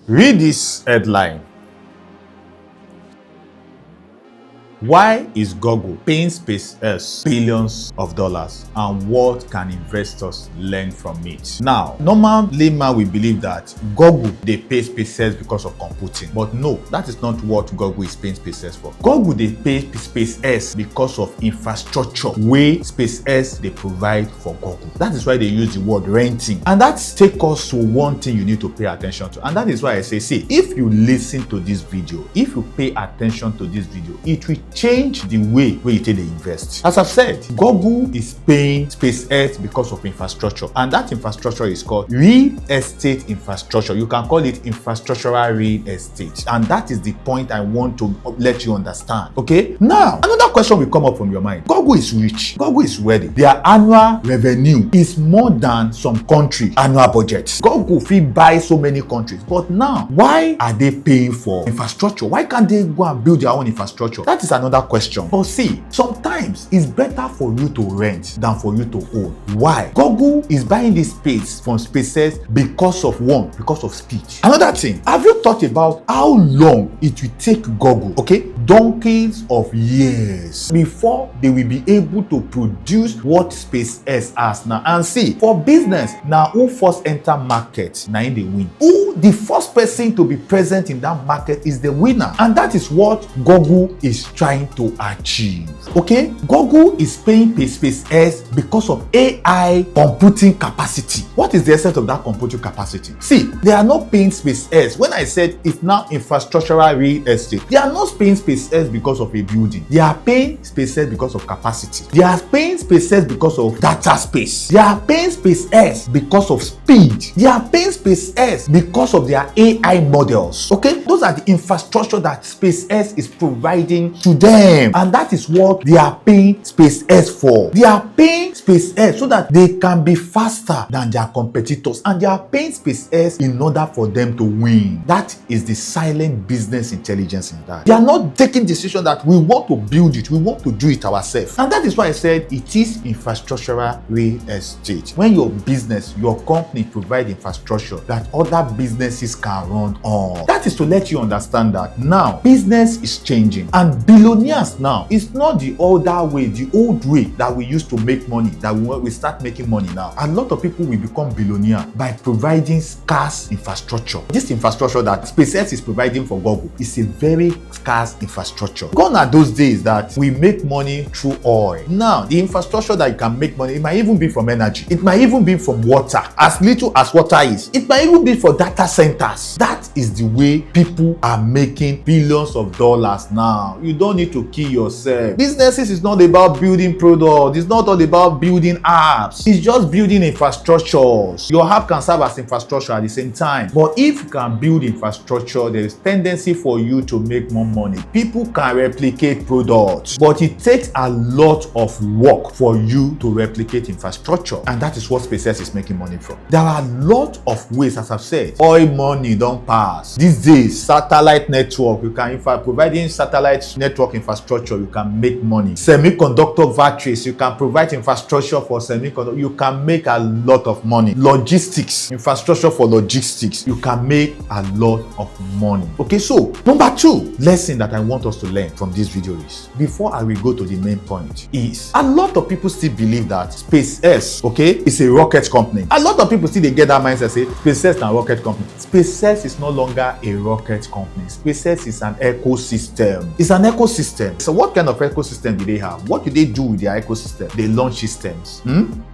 Read this headline. Why is Google paying SpaceX billions of dollars, and what can investors learn from it? Now, normal layman will believe that Google they pay SpaceX because of computing, but no, that is not what Google is paying SpaceX for. Google they pay SpaceX because of infrastructure wey SpaceX they provide for Google. That is why they use the word renting, and that takes us to one thing you need to pay attention to, and that is why I say, see, if you listen to this video, if you pay attention to this video, it will change the way you take dey invest. As I've said, Google is paying SpaceX because of infrastructure, and that infrastructure is called real estate infrastructure. You can call it infrastructural real estate, and that is the point I want to let you understand. Okay, now another question will come up from your mind. Google is rich, Google is wealthy. Their annual revenue is more than some country annual budget. Google fit buy so many countries, but now why are they paying for infrastructure? Why can't they go and build their own infrastructure? That is another question. But see, sometimes it's better for you to rent than for you to own. Why? Google is buying this space from SpaceX because of one, because of speed. Another thing, have you thought about how long it will take Google, okay, donkeys of years before they will be able to produce what SpaceX has now? And see, for business, now who first enter market, now in the win. Who the first person to be present in that market is the winner, and that is what Google is trying to achieve. Okay, Google is paying SpaceX because of AI computing capacity. What is the essence of that computing capacity? See, they are not paying SpaceX. When I said it's now infrastructural real estate, they are not paying SpaceX because of a building. They are paying SpaceX because of capacity. They are paying SpaceX because of data space. They are paying SpaceX because of speed. They are paying SpaceX because of their AI models. Okay, those are the infrastructure that SpaceX is providing to them, and that is what they are paying SpaceX for. They are paying SpaceX so that they can be faster than their competitors, and they are paying SpaceX in order for them to win. That is the silent business intelligence in that. They are not taking decision that we want to build it, we want to do it ourselves, and that is why I said it is infrastructural real estate. When your business, your company provide infrastructure that other businesses can run on, that is to let you understand that now business is changing, and billionaires now, it's not the older way, the old way that we used to make money, that we start making money now. A lot of people will become billionaire by providing scarce infrastructure. This infrastructure that SpaceX is providing for Google is a very scarce infrastructure. Gone are those days that we make money through oil. Now, the infrastructure that you can make money, it might even be from energy. It might even be from water, as little as water is. It might even be for data centers. That is the way people are making billions of dollars now. You don't need to kill yourself. Businesses is not about building products. It's not all about building apps. It's just building infrastructures. Your app can serve as infrastructure at the same time. But if you can build infrastructure, there is tendency for you to make more money. People can replicate products, but it takes a lot of work for you to replicate infrastructure, and that is what SpaceX is making money from. There are a lot of ways, as I've said. Oil money don't pass. These days, satellite network, you can, if providing satellite network infrastructure, you can make money. Semiconductor batteries, you can provide infrastructure for semiconductor, you can make a lot of money. Logistics, infrastructure for logistics, you can make a lot of money. Okay, so number 2 lesson that I want us to learn from this video is, before I will go to the main point, is a lot of people still believe that SpaceX, okay, is a rocket company. A lot of people still they get that mindset, say SpaceX is a rocket company. SpaceX is no longer a rocket company. SpaceX is an ecosystem. It's an ecosystem. So what kind of ecosystem do they have? What do they do with their ecosystem? They launch systems,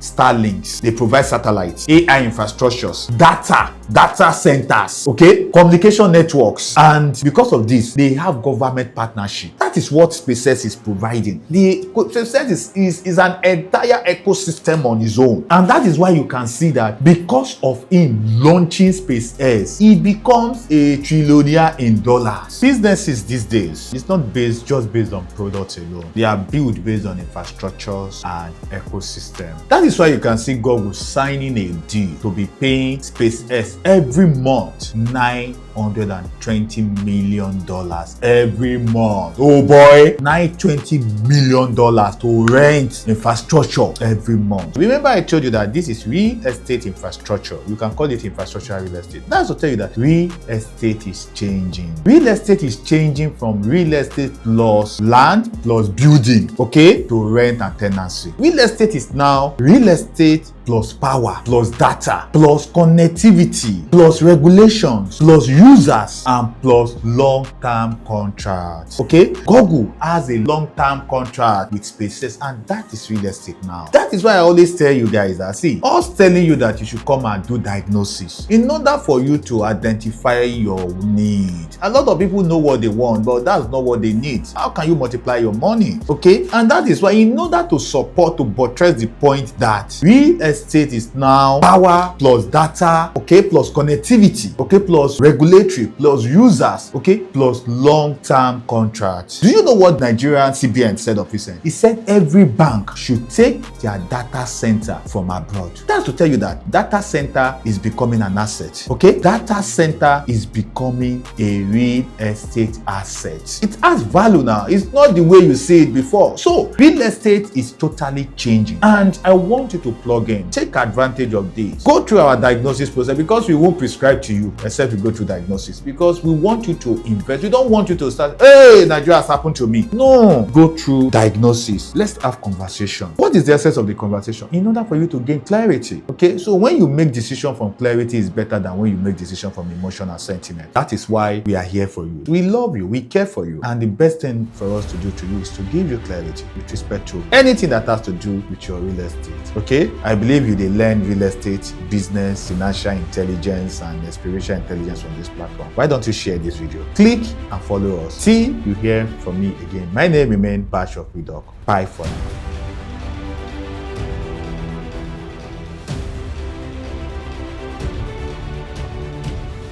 Starlinks, they provide satellites, AI infrastructures, data centers, okay, communication networks, and because of this, they have government partnership. That is what SpaceX is providing. The SpaceX is an entire ecosystem on its own, and that is why you can see that because of him launching SpaceX, he becomes a trillionaire in dollars. Businesses these days, it's not just based on products alone. They are built based on infrastructures and ecosystem. That is why you can see Google signing a deal to be paying SpaceX every month $920 million every month. Oh boy, $920 million to rent infrastructure every month. Remember I told you that this is real estate infrastructure. You can call it infrastructure real estate. estate. That's to tell you that real estate is changing. Real estate is changing from real estate plus land plus building, okay, to rent and tenancy. Real estate is now real estate plus power, plus data, plus connectivity, plus regulations, plus users, and plus long-term contracts. Okay? Google has a long-term contract with SpaceX, and that is real estate now. That is why I always tell you guys that, see, us telling you that you should come and do diagnosis in order for you to identify your need. A lot of people know what they want, but that's not what they need. How can you multiply your money? Okay? And that is why, in order to support, to buttress the point that real estate is now power plus data, okay, plus connectivity, okay, plus regulatory, plus users, okay, plus long-term contracts. Do you know what Nigerian CBN said of recent? He said every bank should take their data center from abroad. That's to tell you that data center is becoming an asset, okay? Data center is becoming a real estate asset. It has value now. It's not the way you see it before. So real estate is totally changing, and I want you to plug in. Take advantage of this. Go through our diagnosis process, because we won't prescribe to you except you go through diagnosis, because we want you to invest. We don't want you to start, hey, Nigeria has happened to me. No, go through diagnosis. Let's have conversation. What is the essence of the conversation? In order for you to gain clarity. Okay, so when you make decision from clarity is better than when you make decision from emotion and sentiment. That is why we are here for you. We love you, we care for you, and the best thing for us to do to you is to give you clarity with respect to anything that has to do with your real estate. Okay, I believe you they learn real estate, business, financial intelligence, and spiritual intelligence from this platform. Why don't you share this video? Click and follow us. See you hear from me again. My name remains Bash of REDOC. Bye for now.